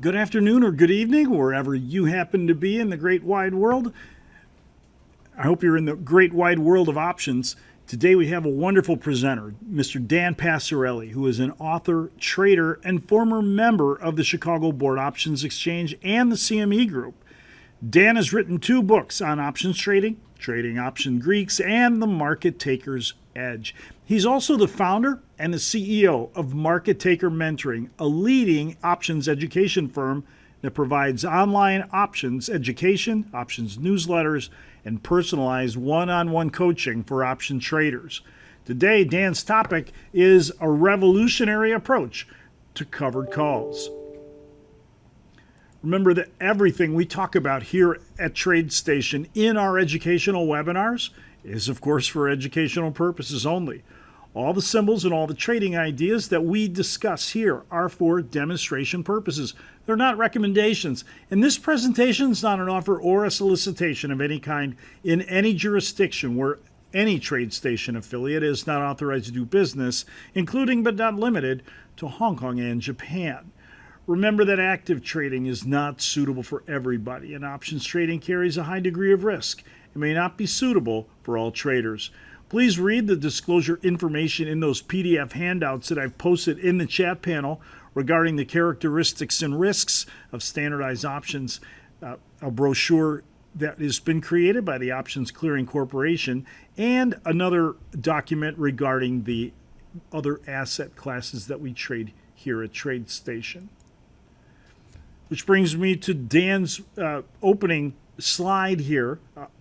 Good afternoon or good evening, wherever you happen to be in the great wide world. I hope you're in the great wide world of options. Today we have a wonderful presenter, Mr. Dan Passarelli, who is an author, trader, and former member of the Chicago Board Options Exchange and the CME Group. Dan has written 2 books on options trading, Trading Option Greeks, and The Market Taker's Edge. He's also the founder and the CEO of Market Taker Mentoring, a leading options education firm that provides online options education, options newsletters, and personalized one-on-one coaching for option traders. Today, Dan's topic is a revolutionary approach to covered calls. Remember that everything we talk about here at TradeStation in our educational webinars is, of course, for educational purposes only. All the symbols and all the trading ideas that we discuss here are for demonstration purposes. They're not recommendations. And this presentation is not an offer or a solicitation of any kind in any jurisdiction where any TradeStation affiliate is not authorized to do business, including but not limited to Hong Kong and Japan. Remember that active trading is not suitable for everybody, and options trading carries a high degree of risk. It may not be suitable for all traders. Please read the disclosure information in those PDF handouts that I've posted in the chat panel regarding the characteristics and risks of standardized options, a brochure that has been created by the Options Clearing Corporation, and another document regarding the other asset classes that we trade here at TradeStation. Which brings me to Dan's opening slide here,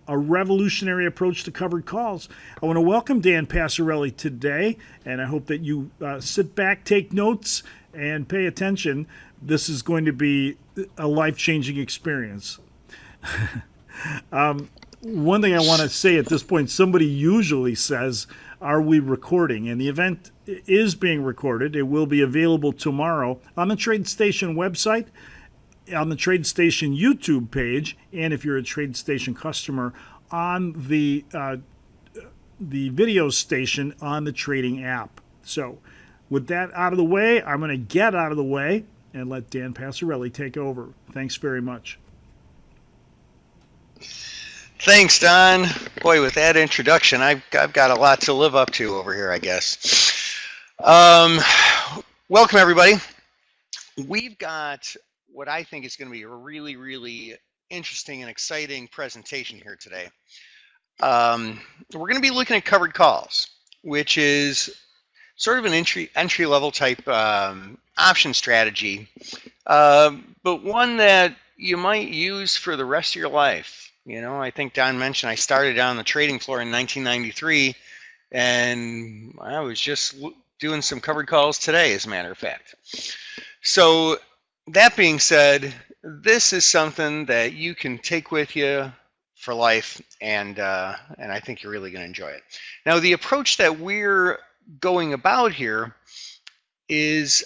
a revolutionary approach to covered calls. I want to welcome Dan Passarelli today, and I hope that you sit back, take notes, and pay attention. This is going to be a life-changing experience. One thing I want to say at this point, somebody usually says, are we recording? And the event is being recorded. It will be available tomorrow on the TradeStation website, on the TradeStation YouTube page, and if you're a TradeStation customer, on the video station on the trading app. So with that out of the way, I'm going to get out of the way and let Dan Passarelli take over. Thanks very much. Thanks, Don. Boy, with that introduction, I've got a lot to live up to over here, I guess. Welcome, everybody. We've got what I think is going to be a really, really interesting and exciting presentation here today. We're going to be looking at covered calls, which is sort of an entry level type option strategy, but one that you might use for the rest of your life. You know, I think Don mentioned I started on the trading floor in 1993, and I was just doing some covered calls today, as a matter of fact. So that being said, this is something that you can take with you for life, and I think you're really going to enjoy it. Now, the approach that we're going about here is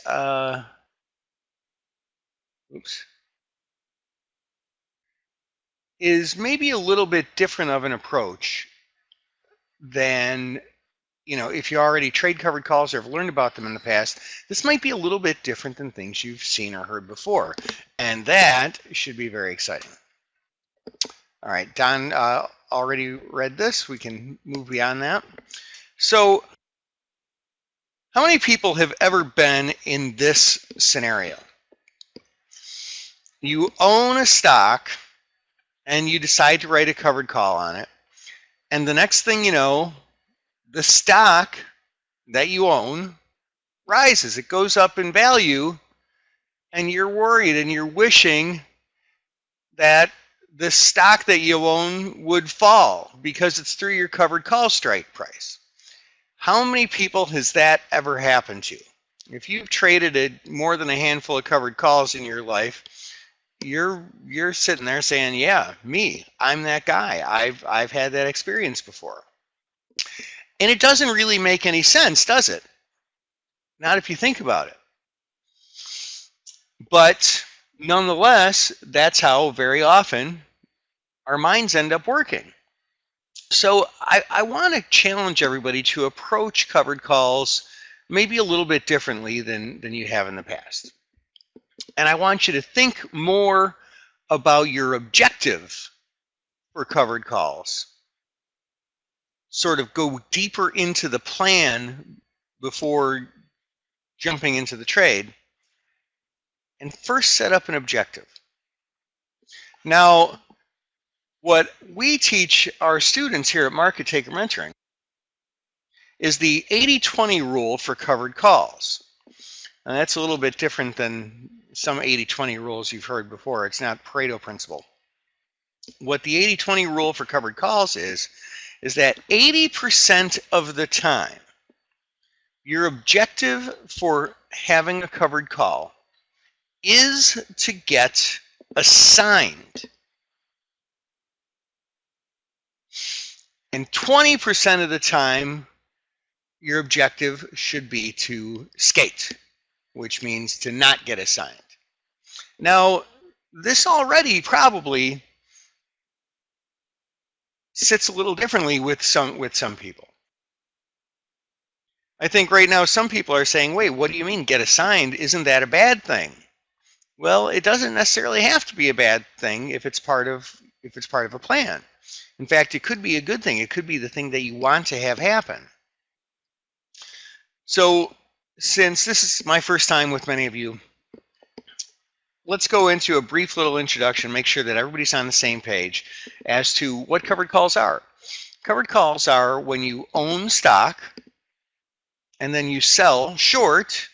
maybe a little bit different of an approach than, you know, if you already trade covered calls or have learned about them in the past. This might be a little bit different than things you've seen or heard before, and that should be very exciting. All right, Don already read this. We can move beyond that. So how many people have ever been in this scenario? You own a stock and you decide to write a covered call on it, and the next thing you know, the stock that you own rises. It goes up in value, and you're worried and you're wishing that the stock that you own would fall because it's through your covered call strike price. How many people has that ever happened to? If you've traded more than a handful of covered calls in your life, you're sitting there saying, yeah, me, I'm that guy. I've had that experience before. And it doesn't really make any sense, does it? Not if you think about it. But nonetheless, that's how very often our minds end up working. So I want to challenge everybody to approach covered calls maybe a little bit differently than you have in the past. And I want you to think more about your objective for covered calls. Sort of go deeper into the plan before jumping into the trade. And first set up an objective. Now, what we teach our students here at Market Taker Mentoring is the 80-20 rule for covered calls. And that's a little bit different than some 80-20 rules you've heard before. It's not Pareto principle. What the 80-20 rule for covered calls is that 80% of the time, your objective for having a covered call is to get assigned. And 20% of the time, your objective should be to skate, which means to not get assigned. Now, this already probably sits a little differently with some people. I think right now some people are saying, wait, what do you mean get assigned? Isn't that a bad thing? Well, it doesn't necessarily have to be a bad thing if it's part of a plan. In fact, it could be a good thing. It could be the thing that you want to have happen. So, since this is my first time with many of you, let's go into a brief little introduction, make sure that everybody's on the same page as to what covered calls are. Covered calls are when you own stock and then you sell short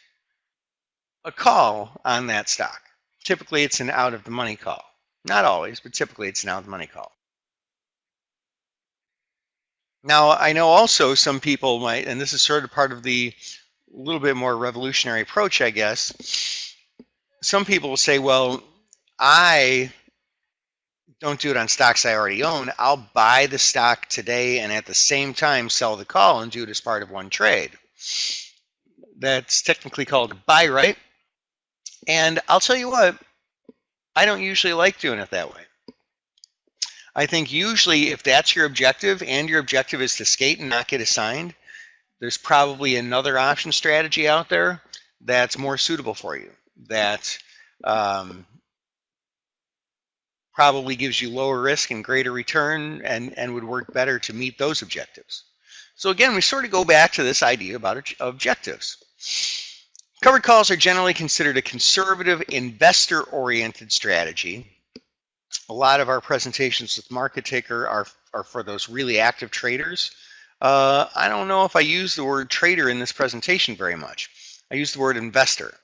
a call on that stock. Typically, it's an out-of-the-money call. Not always, but typically it's an out-of-the-money call. Now, I know also some people might, and this is sort of part of the little bit more revolutionary approach, I guess. Some people will say, well, I don't do it on stocks I already own. I'll buy the stock today and at the same time sell the call and do it as part of one trade. That's technically called a buy right. And I'll tell you what, I don't usually like doing it that way. I think usually if that's your objective and your objective is to skate and not get assigned, there's probably another option strategy out there that's more suitable for you, that probably gives you lower risk and greater return and would work better to meet those objectives. So again, we sort of go back to this idea about objectives. Covered calls are generally considered a conservative, investor-oriented strategy. A lot of our presentations with Market Taker are for those really active traders. I don't know if I use the word trader in this presentation very much. I use the word investor.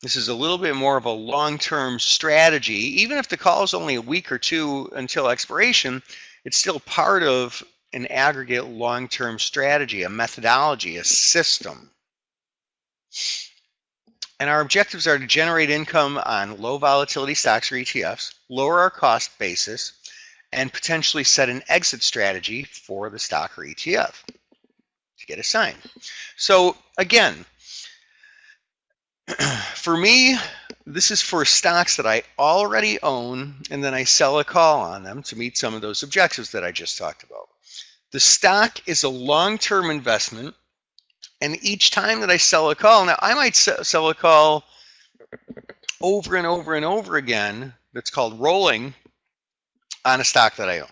This is a little bit more of a long-term strategy. Even if the call is only a week or two until expiration, it's still part of an aggregate long-term strategy, a methodology, a system. And our objectives are to generate income on low volatility stocks or ETFs, lower our cost basis, and potentially set an exit strategy for the stock or ETF to get assigned. So again, for me, this is for stocks that I already own, and then I sell a call on them to meet some of those objectives that I just talked about. The stock is a long-term investment. And each time that I sell a call, now I might sell a call over and over and over again, that's called rolling, on a stock that I own.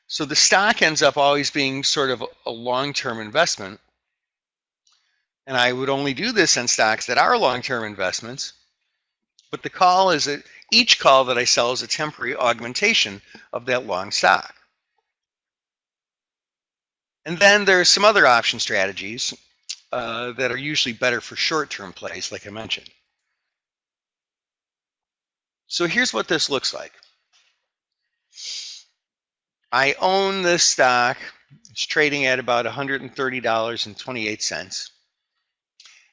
So the stock ends up always being sort of a long-term investment. And I would only do this on stocks that are long-term investments. But the call is each call that I sell is a temporary augmentation of that long stock. And then there's some other option strategies that are usually better for short-term plays, like I mentioned. So here's what this looks like. I own this stock. It's trading at about $130.28.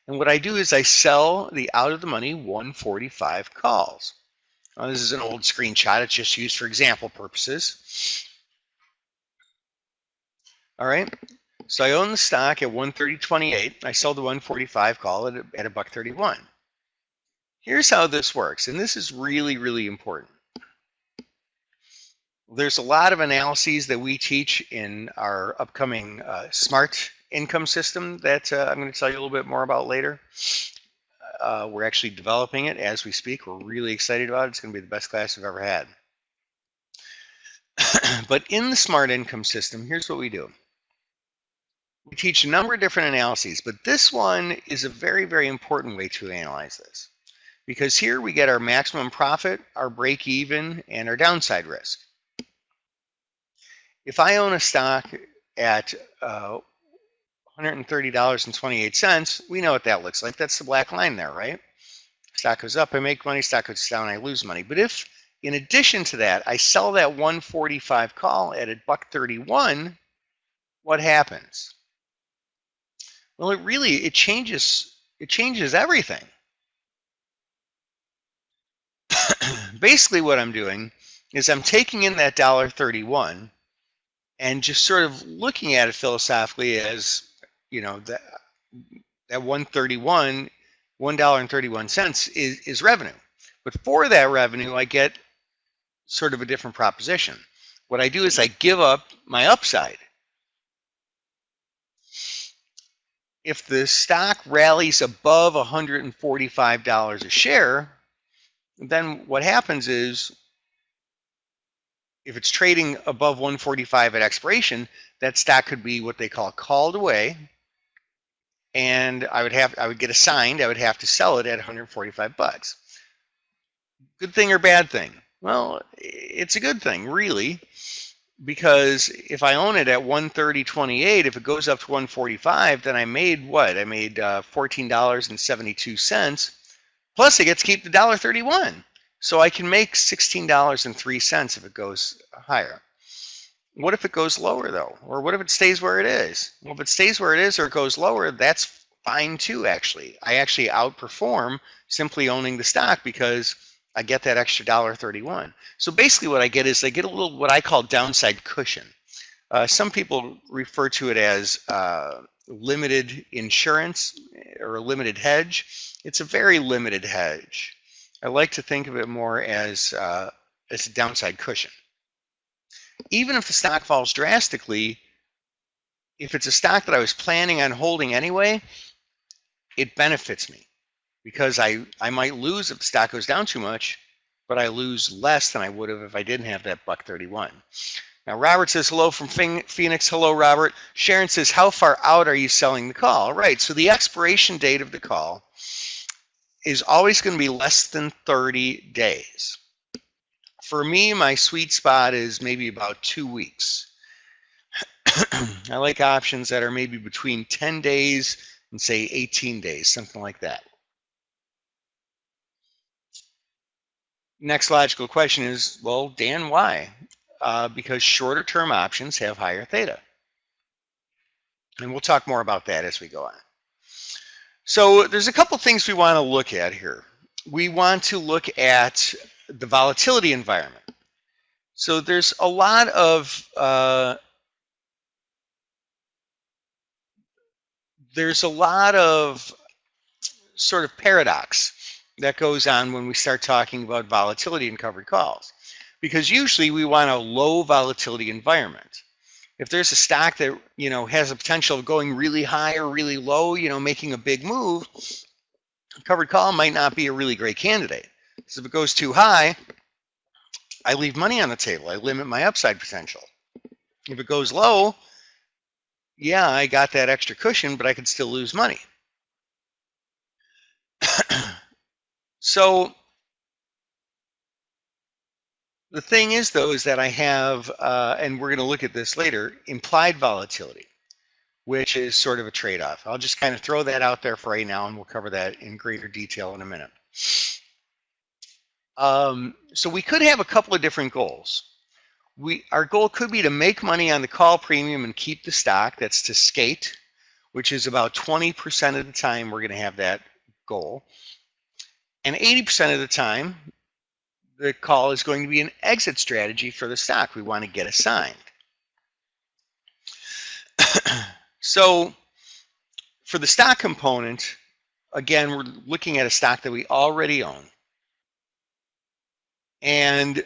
And what I do is I sell the out-of-the-money 145 calls. Now, this is an old screenshot. It's just used for example purposes. All right. So I own the stock at 130.28. I sell the 145 call at $131. Here's how this works, and this is really, really important. There's a lot of analyses that we teach in our upcoming smart income system that I'm going to tell you a little bit more about later. We're actually developing it as we speak. We're really excited about it. It's going to be the best class we've ever had. But in the Smart Income system, here's what we do. We teach a number of different analyses, but this one is a very, very important way to analyze this. Because here we get our maximum profit, our break even, and our downside risk. If I own a stock at $130.28, we know what that looks like. That's the black line there, right? Stock goes up, I make money. Stock goes down, I lose money. But if, in addition to that, I sell that 145 call at $1.31, what happens? Well, it changes everything. Basically, what I'm doing is I'm taking in that $1.31 and just sort of looking at it philosophically as, you know, that $1.31 is revenue. But for that revenue, I get sort of a different proposition. What I do is I give up my upside. If the stock rallies above $145 a share, then what happens is, if it's trading above 145 at expiration, that stock could be what they call called away, and I would get assigned. I would have to sell it at 145 bucks. Good thing or bad thing? Well, it's a good thing, really, because if I own it at 130.28, if it goes up to 145, then I made what? I made $14.72. Plus, I get to keep the $1.31. So I can make $16.03 if it goes higher. What if it goes lower, though? Or what if it stays where it is? Well, if it stays where it is or it goes lower, that's fine too, actually. I actually outperform simply owning the stock because I get that extra $1.31. So basically what I get is I get a little what I call downside cushion. Some people refer to it as limited insurance or a limited hedge. It's a very limited hedge. I like to think of it more as a downside cushion. Even if the stock falls drastically, if it's a stock that I was planning on holding anyway, it benefits me because I might lose if the stock goes down too much, but I lose less than I would have if I didn't have that $1.31. Now, Robert says hello from Phoenix. Hello, Robert. Sharon says, how far out are you selling the call? Right, so the expiration date of the call is always going to be less than 30 days. For me, my sweet spot is maybe about 2 weeks. I like options that are maybe between 10 days and say 18 days, something like that. Next logical question is, well, Dan, why? Because shorter term options have higher theta. And we'll talk more about that as we go on. So there's a couple things we want to look at here. We want to look at the volatility environment. So there's a lot of sort of paradox that goes on when we start talking about volatility in covered calls, because usually we want a low volatility environment. If there's a stock that, you know, has a potential of going really high or really low, you know, making a big move, a covered call might not be a really great candidate. So if it goes too high, I leave money on the table. I limit my upside potential. If it goes low, yeah, I got that extra cushion, but I could still lose money. So the thing is, though, is that I have, and we're going to look at this later, implied volatility, which is sort of a trade-off. I'll just kind of throw that out there for right now, and we'll cover that in greater detail in a minute. So we could have a couple of different goals. Our goal could be to make money on the call premium and keep the stock. That's to skate, which is about 20% of the time we're going to have that goal. And 80% of the time, the call is going to be an exit strategy for the stock. We want to get assigned. So for the stock component, again, we're looking at a stock that we already own. And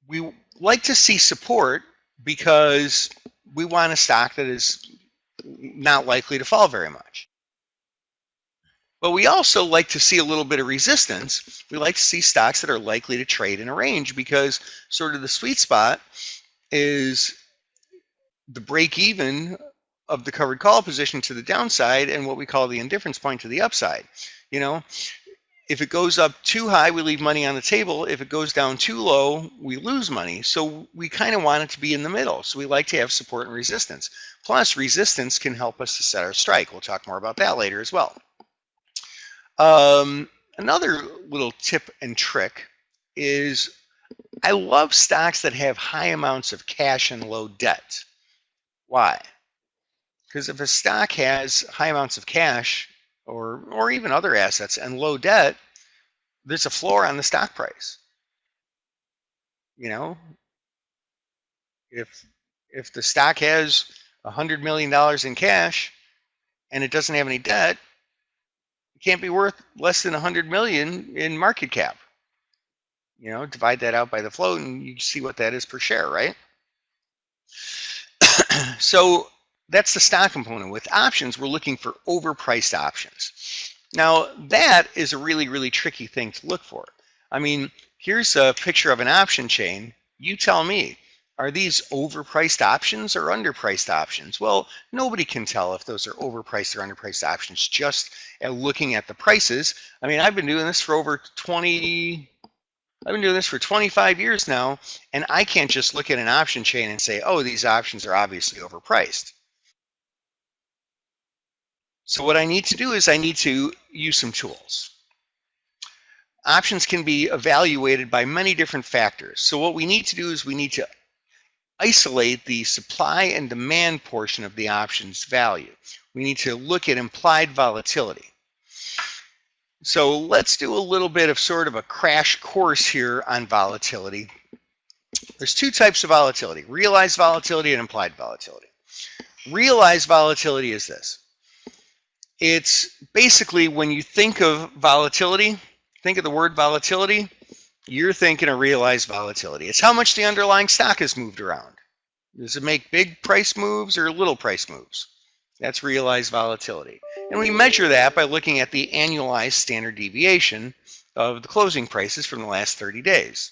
we like to see support because we want a stock that is not likely to fall very much. But we also like to see a little bit of resistance. We like to see stocks that are likely to trade in a range, because sort of the sweet spot is the break even of the covered call position to the downside and what we call the indifference point to the upside. You know, if it goes up too high, we leave money on the table. If it goes down too low, we lose money. So we kind of want it to be in the middle. So we like to have support and resistance. Plus, resistance can help us to set our strike. We'll talk more about that later as well. Another little tip and trick is I love stocks that have high amounts of cash and low debt. Why? Because if a stock has high amounts of cash or even other assets and low debt, there's a floor on the stock price. You know, if the stock has $100 million in cash and it doesn't have any debt, it can't be worth less than 100 million in market cap. You know, divide that out by the float and you see what that is per share, right? So that's the stock component. With options, we're looking for overpriced options. Now, that is a really, really tricky thing to look for. I mean, here's a picture of an option chain. You tell me, are these overpriced options or underpriced options? Well, nobody can tell if those are overpriced or underpriced options just at looking at the prices. I mean, I've been doing this for 25 years now, and I can't just look at an option chain and say, oh, these options are obviously overpriced. So what I need to do is I need to use some tools. Options can be evaluated by many different factors. So what we need to do is we need to isolate the supply and demand portion of the options value. We need to look at implied volatility. So let's do a little bit of sort of a crash course here on volatility. There's two types of volatility: realized volatility and implied volatility. Realized volatility is this. It's basically when you think of volatility, think of the word volatility, you're thinking of realized volatility. It's how much the underlying stock has moved around. Does it make big price moves or little price moves? That's realized volatility. And we measure that by looking at the annualized standard deviation of the closing prices from the last 30 days.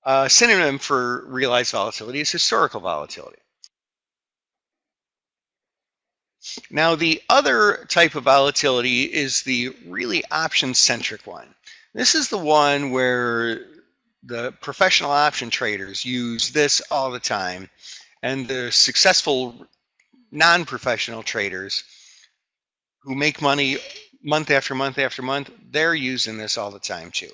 A synonym for realized volatility is historical volatility. Now, the other type of volatility is the really option-centric one. This is the one where the professional option traders use this all the time, and the successful non-professional traders who make money month after month after month, they're using this all the time too.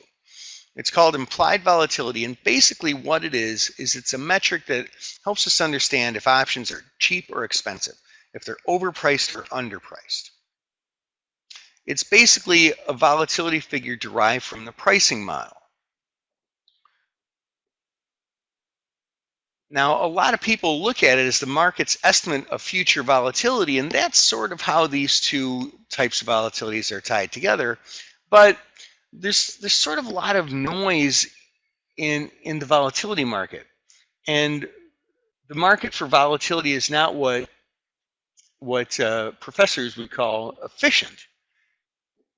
It's called implied volatility, and basically what it is it's a metric that helps us understand if options are cheap or expensive, if they're overpriced or underpriced. It's basically a volatility figure derived from the pricing model. Now, a lot of people look at it as the market's estimate of future volatility, and that's sort of how these two types of volatilities are tied together. But there's sort of a lot of noise in the volatility market. And the market for volatility is not what professors would call efficient.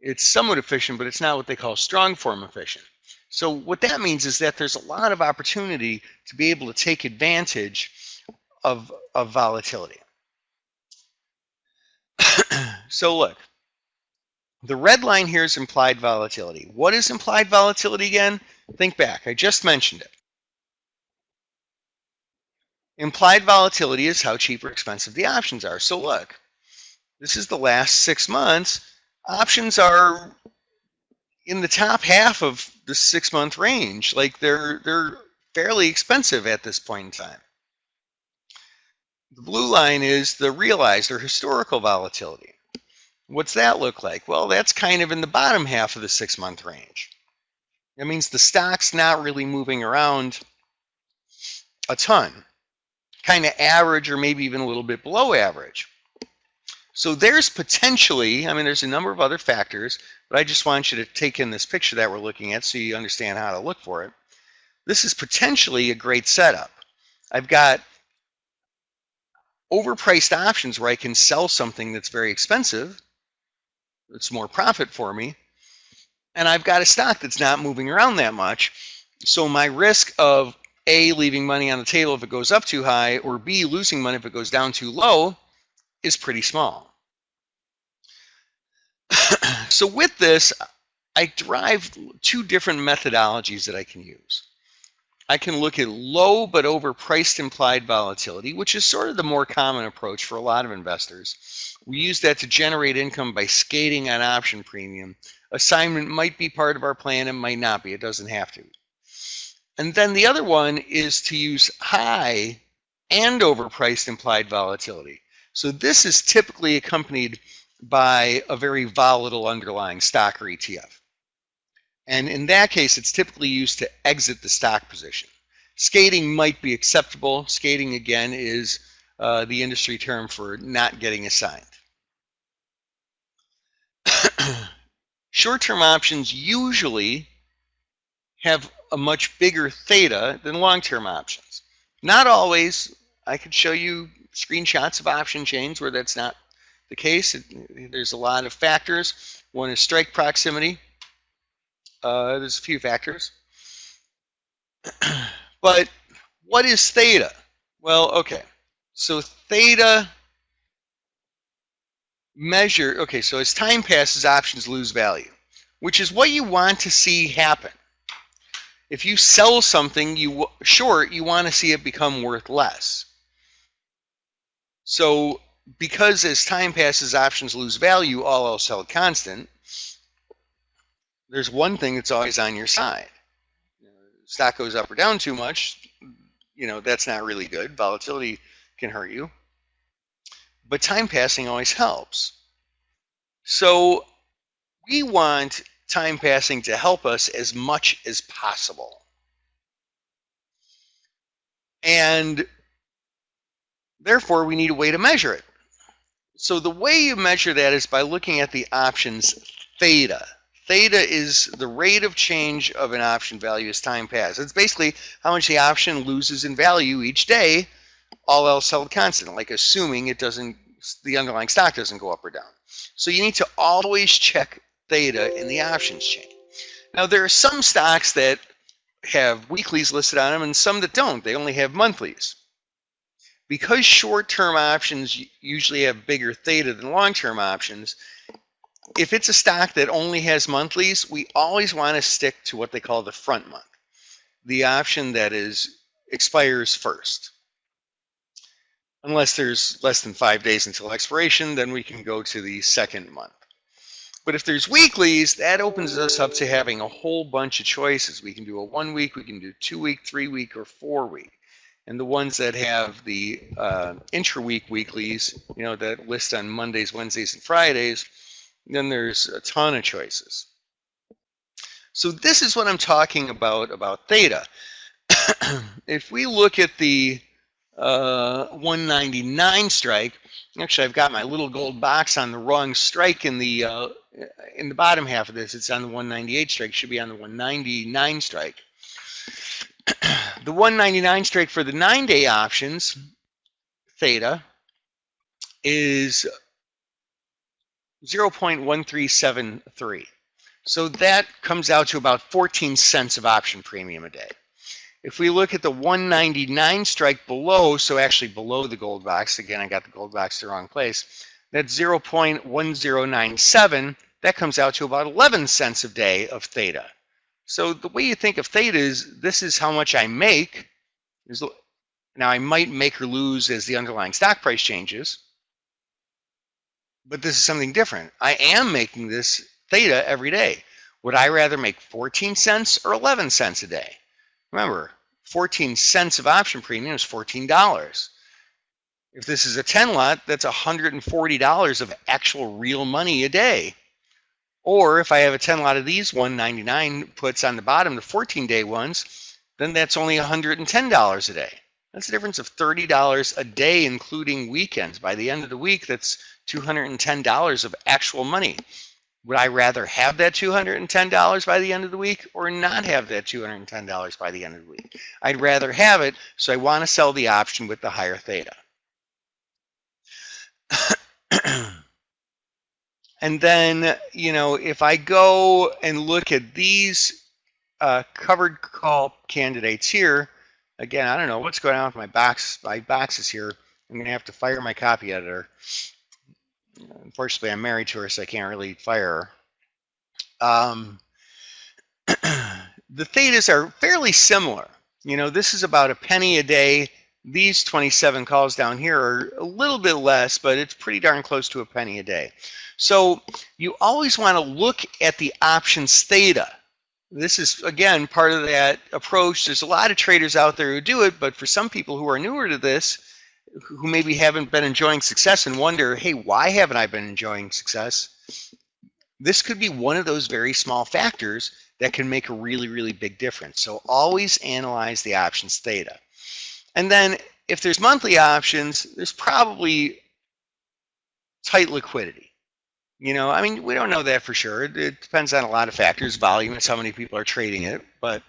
It's somewhat efficient, but it's not what they call strong form efficient. So what that means is that there's a lot of opportunity to be able to take advantage of volatility. So look, the red line here is implied volatility. What is implied volatility again? Think back, I just mentioned it. Implied volatility is how cheap or expensive the options are. So look, this is the last 6 months. Options are in the top half of the 6-month range. Like they're fairly expensive at this point in time. The blue line is the realized or historical volatility. What's that look like? Well, that's kind of in the bottom half of the 6-month range. That means the stock's not really moving around a ton, kind of average or maybe even a little bit below average. So there's potentially, I mean, there's a number of other factors, but I just want you to take in this picture that we're looking at so you understand how to look for it. This is potentially a great setup. I've got overpriced options where I can sell something that's very expensive, it's more profit for me, and I've got a stock that's not moving around that much. So my risk of A, leaving money on the table if it goes up too high, or B, losing money if it goes down too low is pretty small. So with this, I derive two different methodologies that I can use. I can look at low but overpriced implied volatility, which is sort of the more common approach for a lot of investors. We use that to generate income by skating on option premium. Assignment might be part of our plan, it might not be, it doesn't have to. And then the other one is to use high and overpriced implied volatility. So this is typically accompanied by a very volatile underlying stock or ETF. And in that case, it's typically used to exit the stock position. Skating might be acceptable. Skating, again, is the industry term for not getting assigned. Short-term options usually have a much bigger theta than long-term options. Not always. I could show you screenshots of option chains where that's not the case. There's a lot of factors. One is strike proximity. There's a few factors. But what is theta? Well, okay. So theta so as time passes, options lose value, which is what you want to see happen. If you sell something short, you want to see it become worth less. So because as time passes, options lose value, all else held constant, there's one thing that's always on your side. Stock goes up or down too much, that's not really good. Volatility can hurt you. But time passing always helps. So we want time passing to help us as much as possible. And therefore, we need a way to measure it. So the way you measure that is by looking at the options theta. Theta is the rate of change of an option value as time passes. It's basically how much the option loses in value each day, all else held constant, like assuming the underlying stock doesn't go up or down. So you need to always check theta in the options chain. Now there are some stocks that have weeklies listed on them and some that don't. They only have monthlies. Because short-term options usually have bigger theta than long-term options, if it's a stock that only has monthlies, we always want to stick to what they call the front month, the option that expires first. Unless there's less than 5 days until expiration, then we can go to the second month. But if there's weeklies, that opens us up to having a whole bunch of choices. We can do a 1 week, we can do 2 week, 3 week, or 4 week. And the ones that have the intra-week weeklies, that list on Mondays, Wednesdays, and Fridays, then there's a ton of choices. So this is what I'm talking about theta. If we look at the 199 strike, actually I've got my little gold box on the wrong strike in the bottom half of this. It's on the 198 strike, should be on the 199 strike. The 199 strike for the 9-day options, theta, is 0.1373. So that comes out to about 14 cents of option premium a day. If we look at the 199 strike below, so actually below the gold box, again, I got the gold box the wrong place, that's 0.1097, that comes out to about 11 cents a day of theta. So the way you think of theta is, this is how much I make. Now I might make or lose as the underlying stock price changes, but this is something different. I am making this theta every day. Would I rather make 14 cents or 11 cents a day? Remember, 14 cents of option premium is $14. If this is a 10 lot, that's $140 of actual real money a day. Or if I have a 10 lot of these 199 puts on the bottom, the 14-day ones, then that's only $110 a day. That's a difference of $30 a day, including weekends. By the end of the week, that's $210 of actual money. Would I rather have that $210 by the end of the week or not have that $210 by the end of the week? I'd rather have it, so I want to sell the option with the higher theta. And then, if I go and look at these covered call candidates here, again, I don't know what's going on with my boxes here. I'm going to have to fire my copy editor. Unfortunately, I'm married to her, so I can't really fire her. The thetas are fairly similar. This is about a penny a day. These 27 calls down here are a little bit less, but it's pretty darn close to a penny a day. So you always want to look at the options theta. This is, again, part of that approach. There's a lot of traders out there who do it, but for some people who are newer to this, who maybe haven't been enjoying success and wonder, hey, why haven't I been enjoying success? This could be one of those very small factors that can make a really, really big difference. So always analyze the options theta. And then if there's monthly options, there's probably tight liquidity. I mean, we don't know that for sure. It depends on a lot of factors, volume, and how many people are trading it. But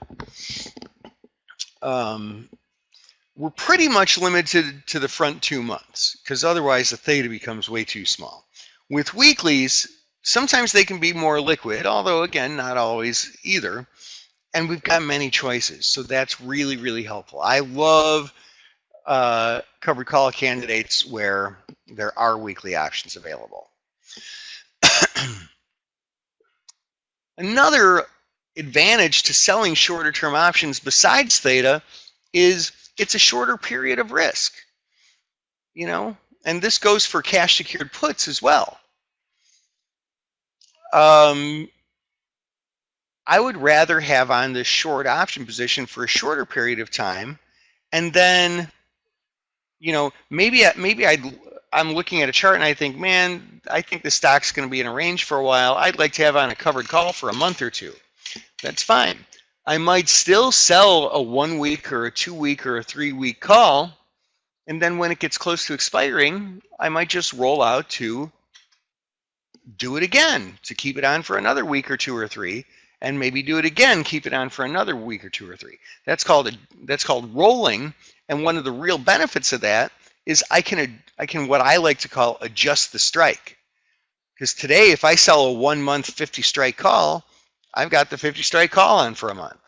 we're pretty much limited to the front 2 months, because otherwise the theta becomes way too small. With weeklies, sometimes they can be more liquid, although again, not always either. And we've got many choices, so that's really, really helpful. I love covered call candidates where there are weekly options available. Another advantage to selling shorter term options besides theta is it's a shorter period of risk, and this goes for cash secured puts as well. I would rather have on this short option position for a shorter period of time, and then, maybe I'm looking at a chart and I think, man, I think the stock's going to be in a range for a while. I'd like to have on a covered call for a month or two. That's fine. I might still sell a 1 week or a 2 week or a 3 week call, and then when it gets close to expiring, I might just roll out to do it again, to keep it on for another week or 2 or 3, and maybe do it again, keep it on for another week or 2 or 3. That's called rolling, and one of the real benefits of that is I can what I like to call adjust the strike. Because today, if I sell a 1 month 50 strike call, I've got the 50 strike call on for a month.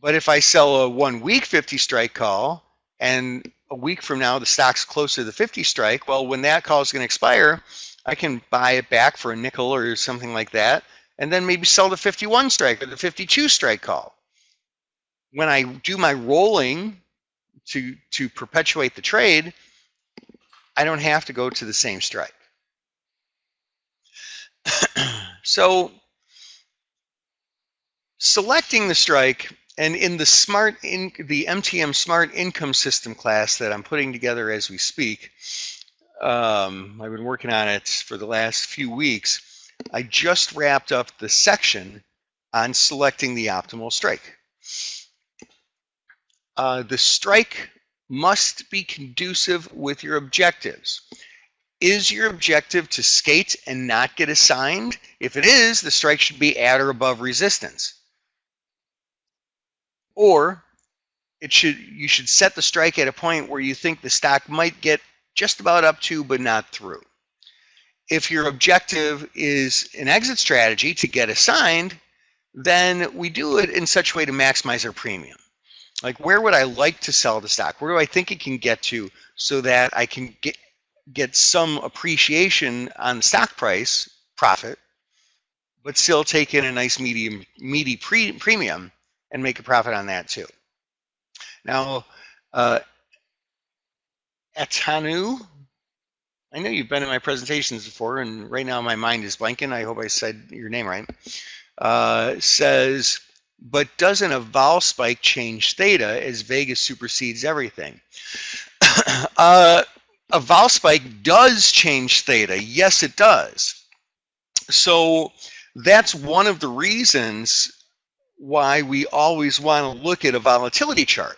But if I sell a 1 week 50 strike call, and a week from now the stock's closer to the 50 strike, well, when that call is going to expire, I can buy it back for a nickel or something like that, and then maybe sell the 51 strike or the 52 strike call. When I do my rolling to perpetuate the trade, I don't have to go to the same strike. So selecting the strike, and in the MTM Smart Income System class that I'm putting together as we speak, I've been working on it for the last few weeks. I just wrapped up the section on selecting the optimal strike. The strike must be conducive with your objectives. Is your objective to skate and not get assigned? If it is, the strike should be at or above resistance. Or you should set the strike at a point where you think the stock might get just about up to but not through. If your objective is an exit strategy to get assigned, then we do it in such a way to maximize our premium. Like, where would I like to sell the stock? Where do I think it can get to so that I can get some appreciation on the stock price profit, but still take in a nice meaty premium and make a profit on that too. Now, Atanu, I know you've been in my presentations before, and right now my mind is blanking. I hope I said your name right. Says, but doesn't a vol spike change theta as Vegas supersedes everything? A vol spike does change theta. Yes, it does. So that's one of the reasons why we always want to look at a volatility chart.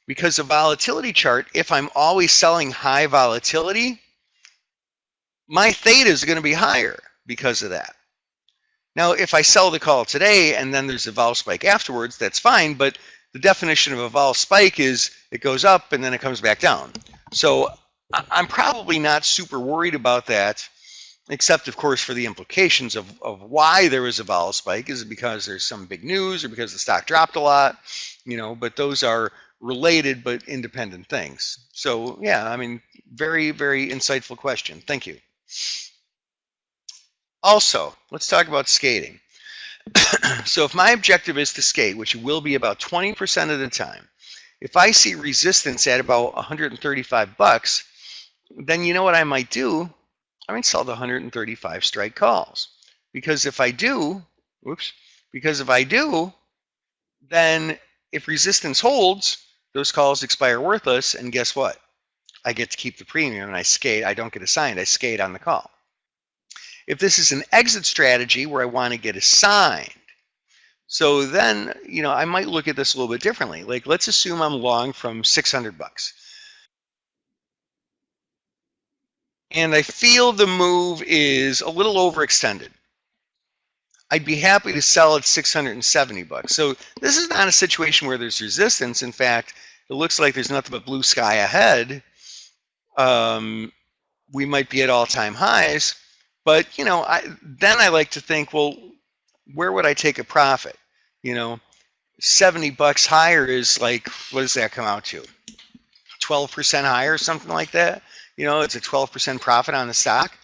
Because a volatility chart, if I'm always selling high volatility, my theta is going to be higher because of that. Now, if I sell the call today and then there's a vol spike afterwards, that's fine, but the definition of a vol spike is it goes up and then it comes back down. So I'm probably not super worried about that except of course for the implications of why there was a vol spike. Is it because there's some big news or because the stock dropped a lot? But those are related but independent things. So yeah, I mean, very, very insightful question. Thank you. Also, let's talk about skating. So if my objective is to skate, which will be about 20% of the time, if I see resistance at about 135 bucks, then you know what I might do? I might sell the 135 strike calls. Because if I do, then if resistance holds, those calls expire worthless, and guess what? I get to keep the premium and I skate. I don't get assigned, I skate on the call. If this is an exit strategy where I want to get assigned, so then, I might look at this a little bit differently. Like, let's assume I'm long from 600 bucks. And I feel the move is a little overextended. I'd be happy to sell at 670 bucks. So this is not a situation where there's resistance. In fact, it looks like there's nothing but blue sky ahead. We might be at all-time highs. But, then I like to think, well, where would I take a profit? 70 bucks higher is like, what does that come out to? 12% higher, something like that. It's a 12% profit on the stock.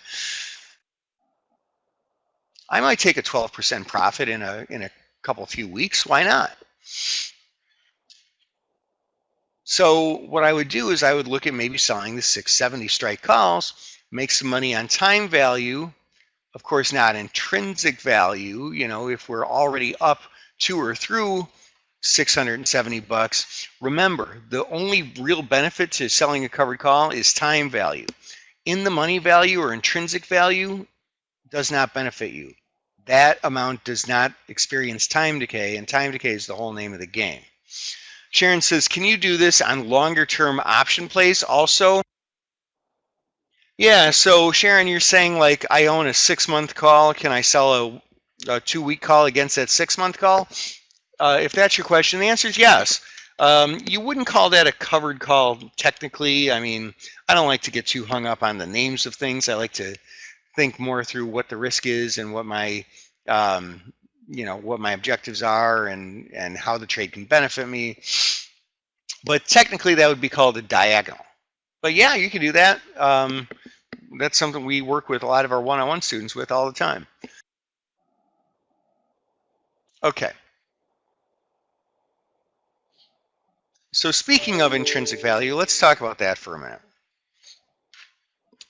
I might take a 12% profit in a few weeks. Why not? So what I would do is I would look at maybe selling the 670 strike calls, make some money on time value. Of course, not intrinsic value. If we're already up to or through 670 bucks. Remember, the only real benefit to selling a covered call is time value. In the money value or intrinsic value does not benefit you. That amount does not experience time decay, and time decay is the whole name of the game. Sharon says, can you do this on longer term option plays also? Yeah, so Sharon, you're saying like I own a 6-month call. Can I sell a 2-week call against that 6-month call? If that's your question, the answer is yes. You wouldn't call that a covered call technically. I mean, I don't like to get too hung up on the names of things. I like to think more through what the risk is and what my what my objectives are and how the trade can benefit me. But technically that would be called a diagonal. But yeah, you can do that. That's something we work with a lot of our one-on-one students with all the time. Okay. So speaking of intrinsic value, let's talk about that for a minute.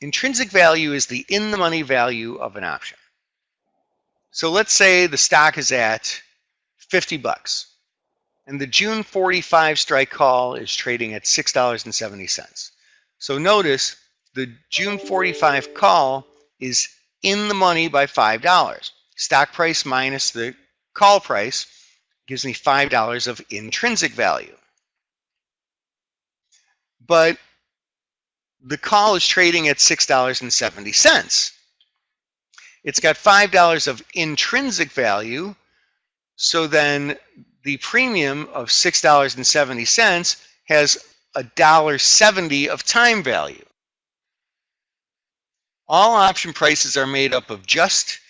Intrinsic value is the in-the-money value of an option. So let's say the stock is at 50 bucks and the June 45 strike call is trading at $6.70. So notice the June 45 call is in the money by $5. Stock price minus the call price gives me $5 of intrinsic value. But the call is trading at $6.70. It's got $5 of intrinsic value. So then the premium of $6.70 has $1.70 of time value. All option prices are made up of just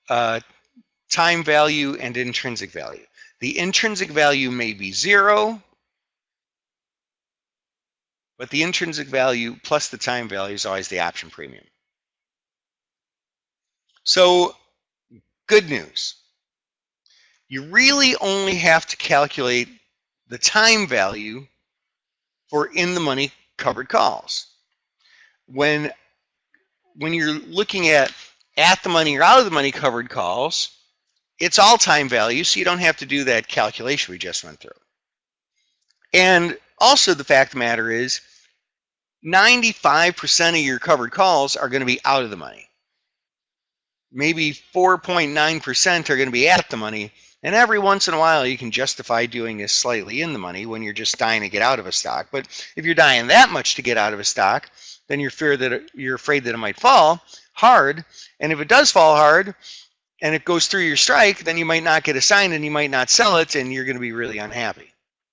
time value and intrinsic value. The intrinsic value may be 0, but the intrinsic value plus the time value is always the option premium. So, good news. You really only have to calculate the time value for in-the-money covered calls. When you're looking at the money or out of the money covered calls, it's all time value, so you don't have to do that calculation we just went through. And also the fact of the matter is 95% of your covered calls are going to be out of the money. Maybe 4.9% are going to be at the money, and every once in a while you can justify doing this slightly in the money when you're just dying to get out of a stock. But if you're dying that much to get out of a stock, then you're afraid that it might fall hard, and if it does fall hard and it goes through your strike, then you might not get assigned and you might not sell it, and you're going to be really unhappy.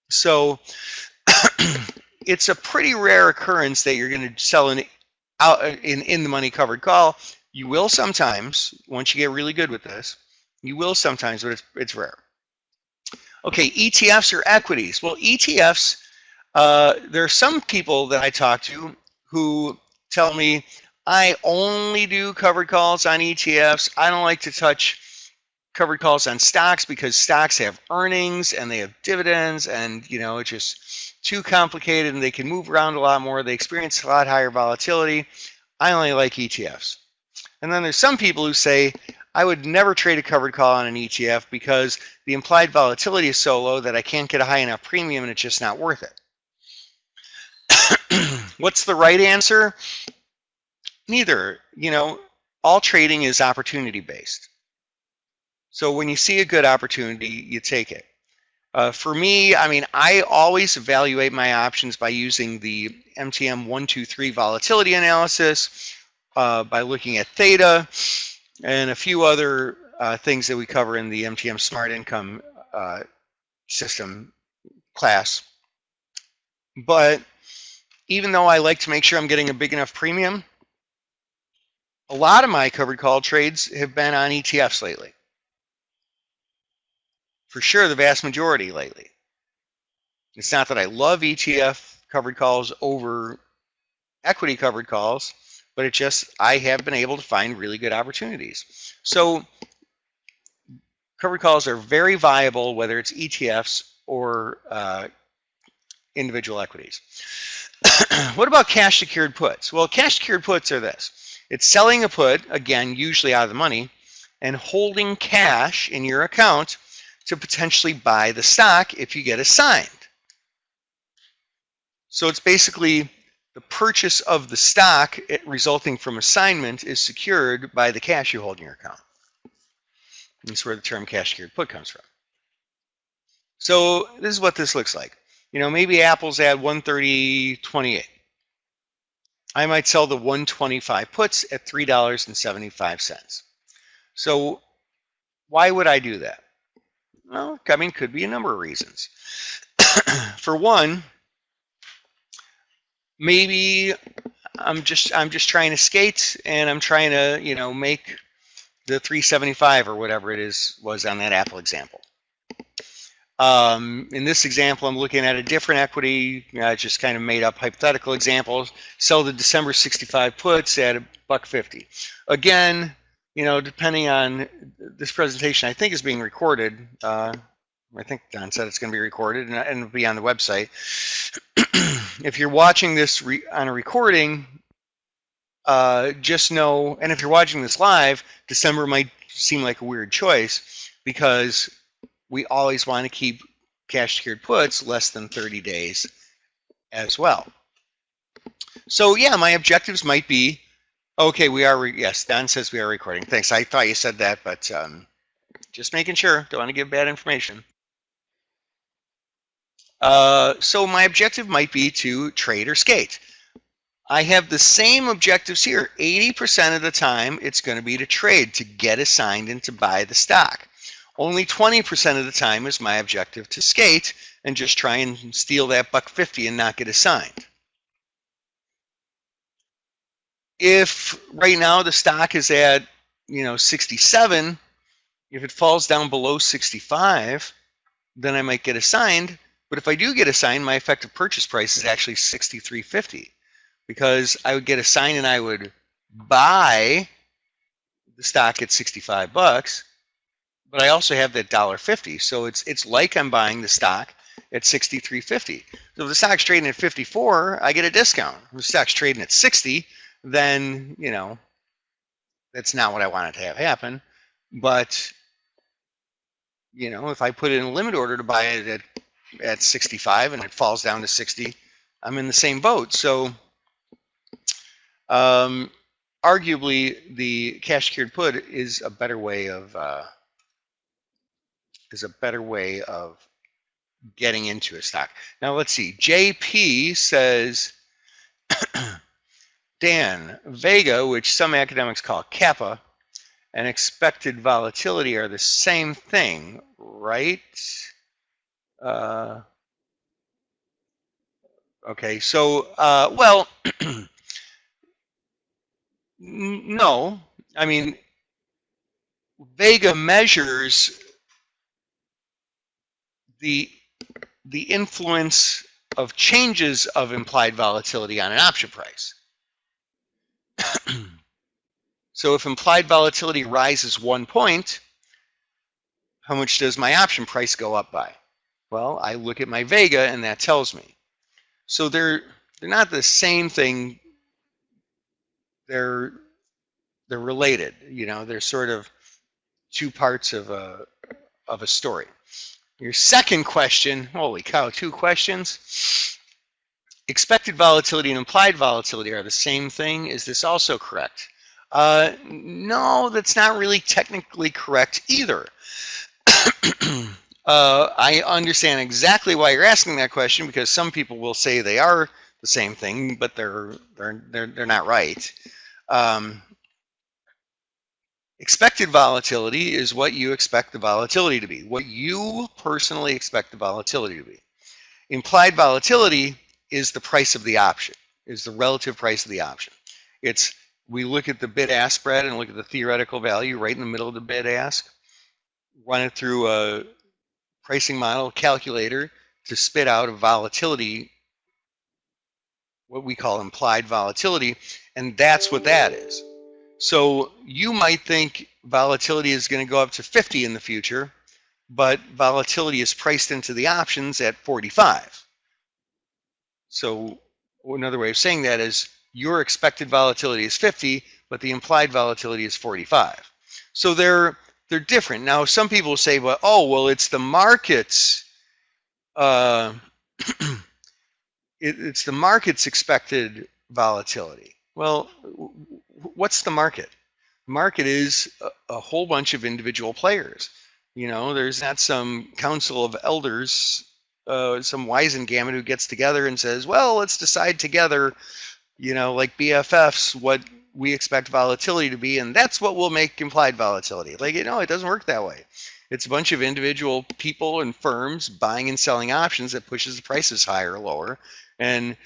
So it's a pretty rare occurrence that you're going to sell in the money covered call You will sometimes, once you get really good with this, you will sometimes, but it's rare. Okay, ETFs or equities. Well, ETFs, there are some people that I talk to who tell me, I only do covered calls on ETFs. I don't like to touch covered calls on stocks because stocks have earnings and they have dividends, and it's just too complicated and they can move around a lot more. They experience a lot higher volatility. I only like ETFs. And then there's some people who say, I would never trade a covered call on an ETF because the implied volatility is so low that I can't get a high enough premium and it's just not worth it. What's the right answer? Neither. All trading is opportunity based. So when you see a good opportunity, you take it. For me, I always evaluate my options by using the MTM 123 volatility analysis, by looking at theta, and a few other things that we cover in the MTM Smart Income system class. But even though I like to make sure I'm getting a big enough premium, a lot of my covered call trades have been on ETFs lately. For sure, the vast majority lately. It's not that I love ETF covered calls over equity covered calls, but it just, I have been able to find really good opportunities. So covered calls are very viable, whether it's ETFs or individual equities. What about cash secured puts? Well, cash secured puts are this. It's selling a put, again, usually out of the money, and holding cash in your account to potentially buy the stock if you get assigned. So it's basically the purchase of the stock resulting from assignment is secured by the cash you hold in your account. That's where the term cash secured put comes from. So this is what this looks like. Maybe Apple's at 130.28. I might sell the 125 puts at $3.75. So why would I do that? Well, could be a number of reasons. For one, maybe I'm just trying to skate and I'm trying to, make the 375 or whatever it was on that Apple example. In this example, I'm looking at a different equity. I just kind of made up hypothetical examples. Sell the December 65 puts at $1.50. Again, depending on this presentation, I think is being recorded. I think Don said it's going to be recorded and it'll be on the website. If you're watching this on a recording, just know, and if you're watching this live, December might seem like a weird choice because we always want to keep cash secured puts less than 30 days as well. So yeah, my objectives might be, okay, yes, Don says we are recording. Thanks, I thought you said that, but just making sure, don't want to give bad information. So my objective might be to trade or skate. I have the same objectives here. 80% of the time, it's going to be to trade, to get assigned and to buy the stock. Only 20% of the time is my objective to skate and just try and steal that $1.50 and not get assigned. If right now the stock is at 67, if it falls down below 65, then I might get assigned. But if I do get assigned, my effective purchase price is actually $63.50 because I would get assigned and I would buy the stock at 65 bucks. But I also have that $1.50, so it's like I'm buying the stock at $63.50. So if the stock's trading at 54, I get a discount. If the stock's trading at 60, then that's not what I wanted to have happen. But if I put it in a limit order to buy it at 65 and it falls down to 60, I'm in the same boat. So arguably, the cash secured put is a better way of getting into a stock. Now let's see. JP says, Dan, Vega, which some academics call kappa, and expected volatility are the same thing, right? Okay, so, well, no, I mean, Vega measures the influence of changes of implied volatility on an option price. So if implied volatility rises 1 point, how much does my option price go up by? Well, I look at my Vega and that tells me. So they're not the same thing. They're related. You know, they're sort of two parts of a story. Your second question, holy cow, 2 questions. Expected volatility and implied volatility are the same thing. Is this also correct? No, that's not really technically correct either. I understand exactly why you're asking that question, because some people will say they are the same thing, but they're not right. Expected volatility is what you expect the volatility to be, what you personally expect the volatility to be. Implied volatility is the price of the option, is the relative price of the option. We look at the bid-ask spread and look at the theoretical value right in the middle of the bid-ask, run it through a pricing model calculator to spit out a volatility, what we call implied volatility, and that's what that is. So you might think volatility is going to go up to 50 in the future, but volatility is priced into the options at 45. So another way of saying that is your expected volatility is 50, but the implied volatility is 45. So they're different. Now, some people say, well, it's the market's it's the market's expected volatility. Well, what's the market? The market is a whole bunch of individual players. You know, there's not some council of elders, some Wisengamot who gets together and says, well, let's decide together, you know, like BFFs, what we expect volatility to be, and that's what will make implied volatility. Like, you know, it doesn't work that way. It's a bunch of individual people and firms buying and selling options that pushes the prices higher or lower. And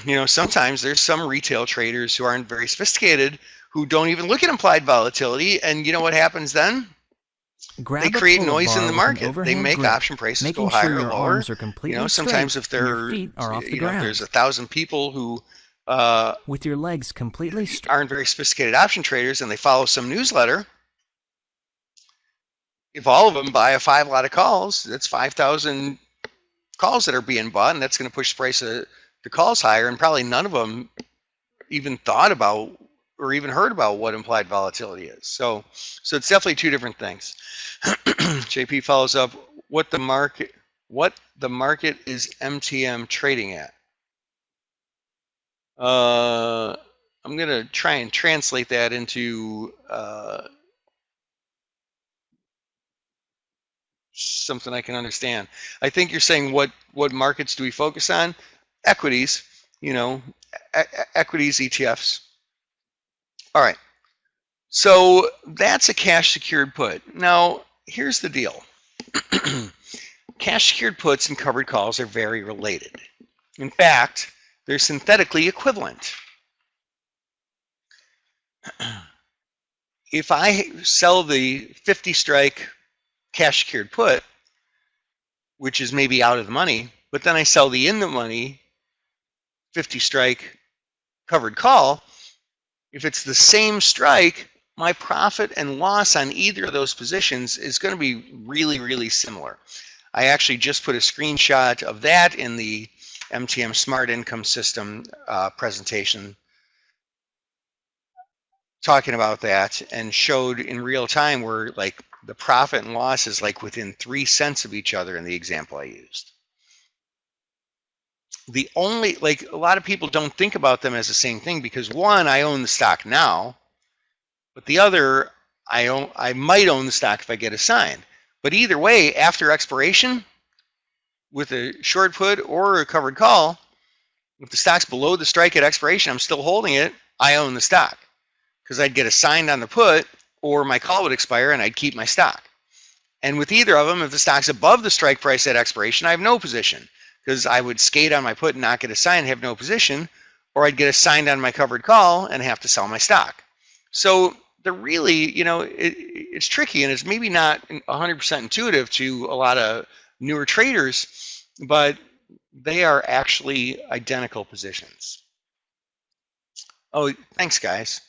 you know, sometimes there's some retail traders who aren't very sophisticated who don't even look at implied volatility, and you know what happens then? They create noise in the market. They make option prices go higher or lower. You know, sometimes if there's 1,000 people who with your legs completely straight, aren't very sophisticated option traders, and they follow some newsletter, if all of them buy a 5 lot of calls, that's 5,000 calls that are being bought, and that's going to push the price of the calls higher, and probably none of them even thought about or even heard about what implied volatility is. So it's definitely 2 different things. JP follows up, what the market is MTM trading at? I'm going to try and translate that into something I can understand. I think you're saying what markets do we focus on? Equities, you know, equities, ETFs. All right. So that's a cash secured put. Now, here's the deal. Cash secured puts and covered calls are very related. In fact, they're synthetically equivalent. If I sell the 50 strike cash secured put, which is maybe out of the money, but then I sell the in the money 50 strike covered call, if it's the same strike, my profit and loss on either of those positions is going to be really, really similar. I actually just put a screenshot of that in the MTM Smart Income System presentation talking about that, and showed in real time where like the profit and loss is like within 3 cents of each other in the example I used. The only, like, a lot of people don't think about them as the same thing, because one, I own the stock now, but the other, I might own the stock if I get assigned. But either way, after expiration, with a short put or a covered call, if the stock's below the strike at expiration, I'm still holding it, I own the stock, because I'd get assigned on the put, or my call would expire and I'd keep my stock. And with either of them, if the stock's above the strike price at expiration, I have no position, because I would skate on my put and not get assigned and have no position, or I'd get assigned on my covered call and have to sell my stock. So they're really, it's tricky, and it's maybe not 100% intuitive to a lot of newer traders, but they are actually identical positions. Oh, thanks, guys.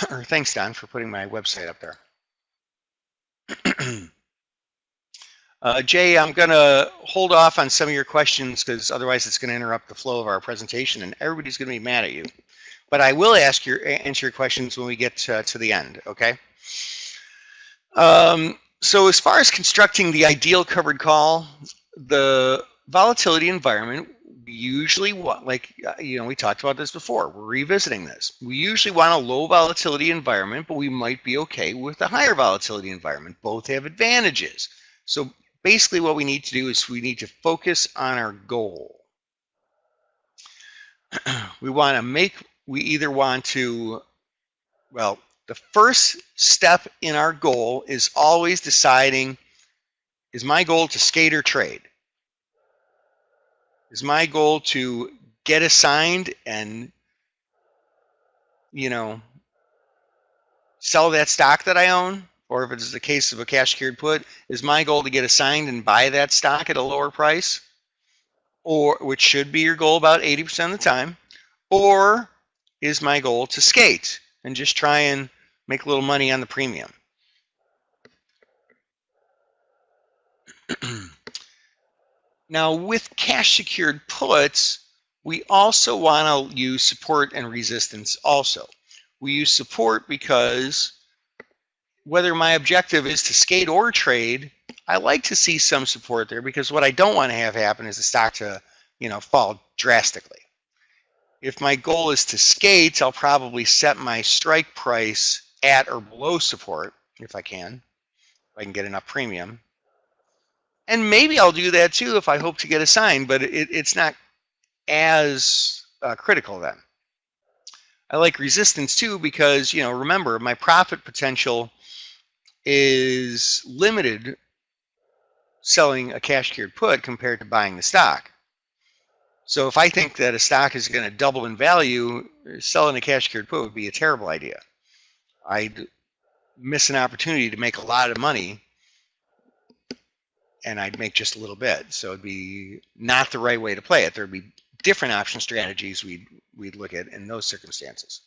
Or thanks, Don, for putting my website up there. Jay, I'm going to hold off on some of your questions because otherwise it's going to interrupt the flow of our presentation and everybody's going to be mad at you. But I will answer your questions when we get to the end, okay? So as far as constructing the ideal covered call, the volatility environment, we usually want, we talked about this before, we're revisiting this. We usually want a low volatility environment, but we might be okay with a higher volatility environment. Both have advantages. So basically what we need to do is we need to focus on our goal. We either want to, well, the first step in our goal is always deciding, is my goal to skate or trade? Is my goal to get assigned and, sell that stock that I own? Or if it's the case of a cash secured put, is my goal to get assigned and buy that stock at a lower price? Or, which should be your goal about 80% of the time. Or is my goal to skate and just try and make a little money on the premium? Now, with cash secured puts, we also want to use support and resistance also. We use support because whether my objective is to skate or trade, I like to see some support there, because what I don't want to have happen is the stock to, fall drastically. If my goal is to skate, I'll probably set my strike price at or below support if I can get enough premium. And maybe I'll do that too if I hope to get assigned, but it's not as critical then. I like resistance too because, remember, my profit potential is limited selling a cash secured put compared to buying the stock. So if I think that a stock is going to double in value, selling a cash secured put would be a terrible idea. I'd miss an opportunity to make a lot of money, and I'd make just a little bit. So it'd be not the right way to play it. There'd be different option strategies we'd look at in those circumstances.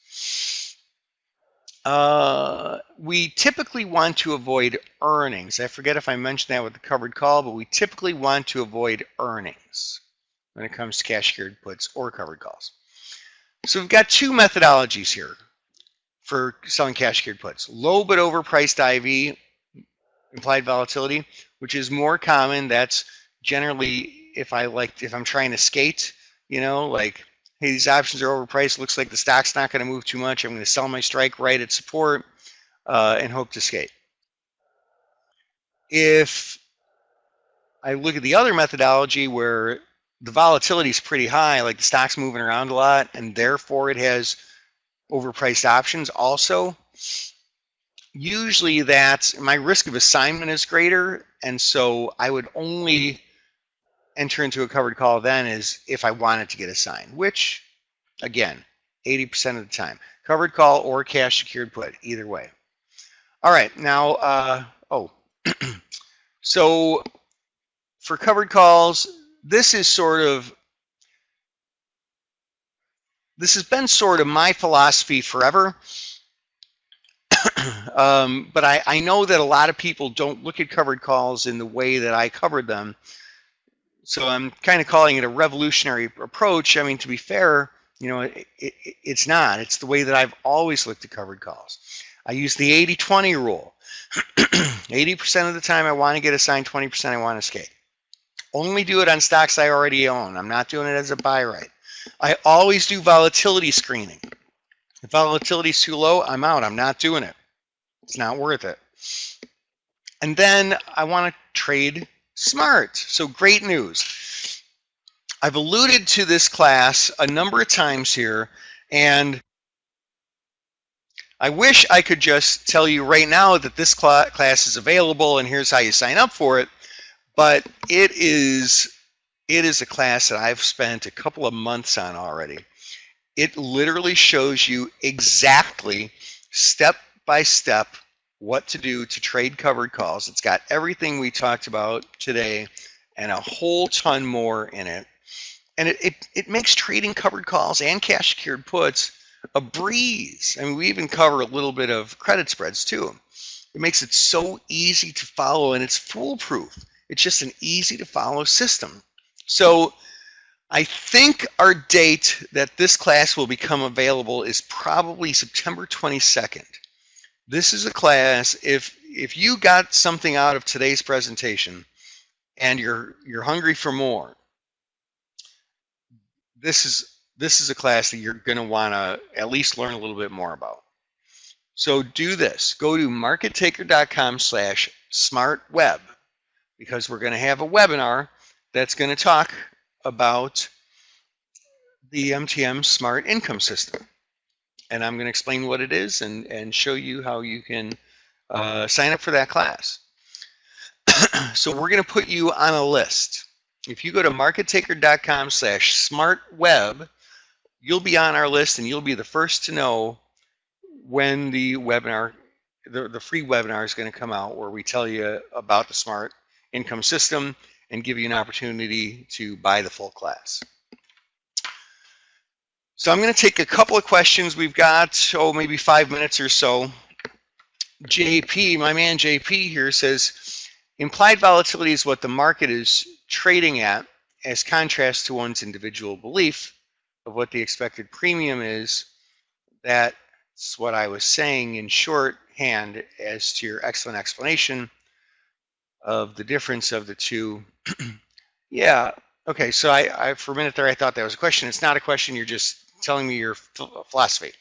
We typically want to avoid earnings. I forget if I mentioned that with the covered call, but we typically want to avoid earnings when it comes to cash secured puts or covered calls. So we've got two methodologies here for selling cash secured puts. Low but overpriced IV, implied volatility, which is more common. That's generally if I'm trying to skate, hey, these options are overpriced. Looks like the stock's not going to move too much. I'm going to sell my strike right at support and hope to skate. If I look at the other methodology where the volatility is pretty high, like the stock's moving around a lot, and therefore it has overpriced options also, usually that's my risk of assignment is greater, and so I would only enter into a covered call then is if I wanted to get assigned, which, again, 80% of the time. Covered call or cash secured put, either way. All right, now, so for covered calls, this has been sort of my philosophy forever. But I know that a lot of people don't look at covered calls in the way that I covered them. So I'm kind of calling it a revolutionary approach. I mean, to be fair, it's not. It's the way that I've always looked at covered calls. I use the 80-20 rule. 80% of the time I want to get assigned, 20% I want to skate. Only do it on stocks I already own. I'm not doing it as a buy right. I always do volatility screening. If volatility is too low, I'm out. I'm not doing it. It's not worth it. And then I want to trade smart. So great news. I've alluded to this class a number of times here, and I wish I could just tell you right now that this class is available and here's how you sign up for it, but it is a class that I've spent a couple of months on already. It literally shows you exactly step by step what to do to trade covered calls. It's got everything we talked about today and a whole ton more in it. And it makes trading covered calls and cash secured puts a breeze. I mean, we even cover a little bit of credit spreads too. It makes it so easy to follow, and it's foolproof. It's just an easy to follow system. So I think our date that this class will become available is probably September 22nd. This is a class, if you got something out of today's presentation and you're hungry for more, this is a class that you're going to want to at least learn a little bit more about. So do this. Go to markettaker.com/smartweb, because we're going to have a webinar that's going to talk about the MTM Smart Income System. And I'm going to explain what it is and show you how you can sign up for that class. So we're going to put you on a list. If you go to markettaker.com/smartweb, you'll be on our list and you'll be the first to know when the webinar, the free webinar is going to come out, where we tell you about the Smart Income System and give you an opportunity to buy the full class. So I'm going to take a couple of questions. We've got, maybe 5 minutes or so. JP, my man JP here says, implied volatility is what the market is trading at, as contrast to one's individual belief of what the expected premium is. That's what I was saying in shorthand as to your excellent explanation of the difference of the two. Yeah, okay, so I for a minute there I thought that was a question. It's not a question, you're just telling me your philosophy.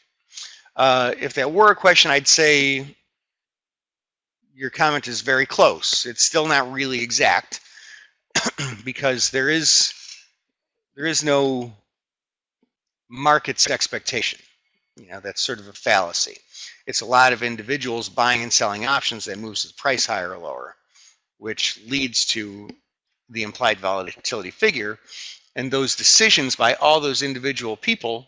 If that were a question, I'd say your comment is very close. It's still not really exact, because there is no market's expectation. You know, that's sort of a fallacy. It's a lot of individuals buying and selling options that moves the price higher or lower, which leads to the implied volatility figure. And those decisions by all those individual people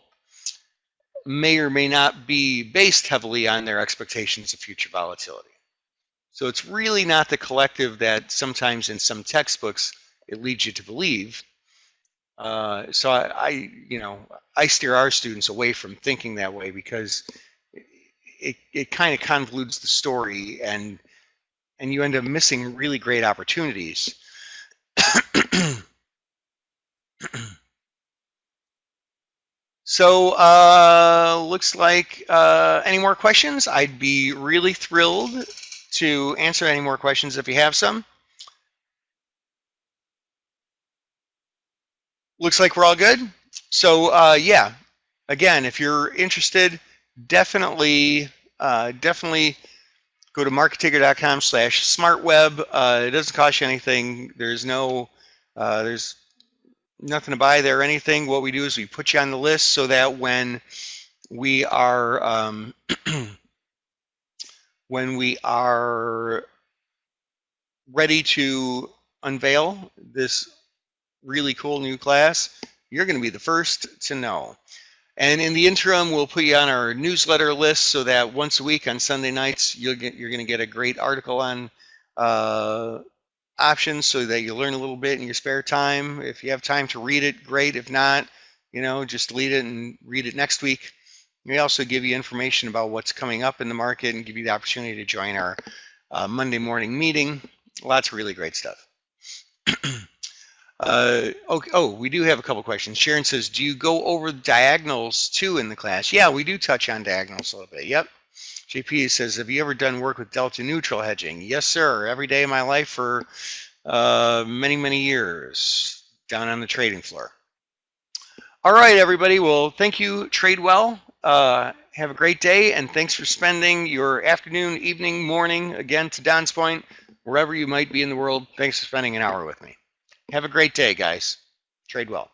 may or may not be based heavily on their expectations of future volatility. So it's really not the collective that sometimes in some textbooks it leads you to believe. So I steer our students away from thinking that way, because it kind of convolutes the story, and you end up missing really great opportunities. So looks like any more questions? I'd be really thrilled to answer any more questions if you have some. Looks like we're all good. So yeah, again, if you're interested, definitely go to markettaker.com/smartweb. It doesn't cost you anything. There's nothing to buy there or anything. What we do is we put you on the list so that when we are ready to unveil this really cool new class, you're going to be the first to know. And in the interim, we'll put you on our newsletter list so that once a week on Sunday nights, you're going to get a great article on options, so that you learn a little bit in your spare time. If you have time to read it, great. If not, just delete it and read it next week. We also give you information about what's coming up in the market and give you the opportunity to join our Monday morning meeting. Lots of really great stuff. We do have a couple questions. Sharon says, do you go over diagonals too in the class? Yeah, we do touch on diagonals a little bit. Yep. JP says, have you ever done work with delta neutral hedging? Yes, sir. Every day of my life for many, many years down on the trading floor. All right, everybody. Well, thank you. Trade well. Have a great day, and thanks for spending your afternoon, evening, morning, again, to Don's point, wherever you might be in the world. Thanks for spending an hour with me. Have a great day, guys. Trade well.